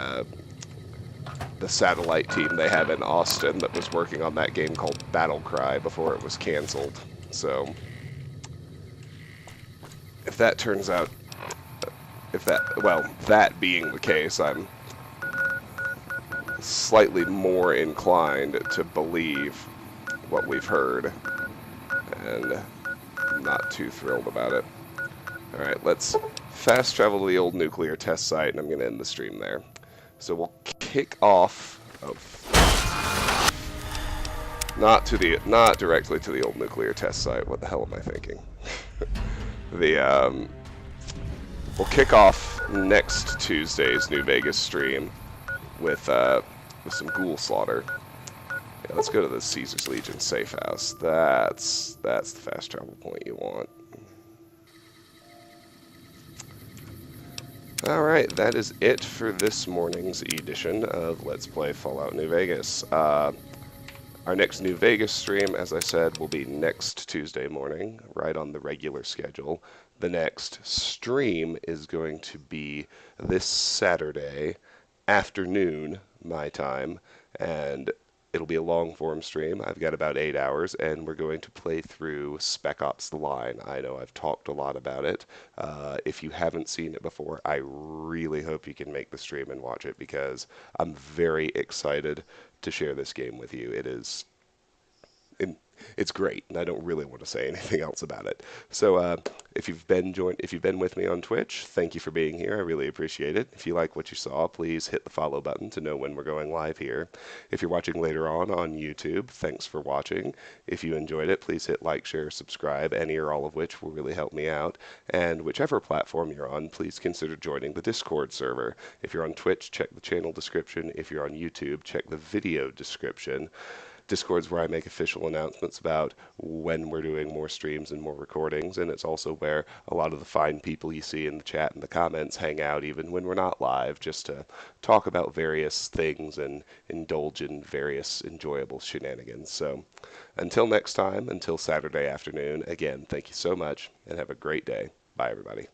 satellite team they have in Austin that was working on that game called Battle Cry before it was canceled. So if that turns out, that being the case, I'm slightly more inclined to believe what we've heard, and not too thrilled about it. Alright, let's fast travel to the old nuclear test site, and I'm going to end the stream there. So we'll kick off... Not directly to the old nuclear test site. What the hell am I thinking? We'll kick off next Tuesday's New Vegas stream with some ghoul slaughter. Yeah, let's go to the Caesar's Legion safe house. That's the fast travel point you want. Alright, that is it for this morning's edition of Let's Play Fallout New Vegas. Our next New Vegas stream, as I said, will be next Tuesday morning, right on the regular schedule. The next stream is going to be this Saturday afternoon, my time, and it'll be a long-form stream. I've got about 8 hours, and we're going to play through Spec Ops: The Line. I know I've talked a lot about it. If you haven't seen it before, I really hope you can make the stream and watch it, because I'm very excited to share this game with you. It is and it's great, and I don't really want to say anything else about it. So if you've been with me on Twitch, thank you for being here. I really appreciate it. If you like what you saw, please hit the follow button to know when we're going live here. If you're watching later on YouTube, thanks for watching. If you enjoyed it, please hit like, share, subscribe, any or all of which will really help me out. And whichever platform you're on, please consider joining the Discord server. If you're on Twitch, check the channel description. If you're on YouTube, check the video description. Discord's where I make official announcements about when we're doing more streams and more recordings, and it's also where a lot of the fine people you see in the chat and the comments hang out even when we're not live, just to talk about various things and indulge in various enjoyable shenanigans. So until next time, until Saturday afternoon, again, thank you so much and have a great day. Bye, everybody.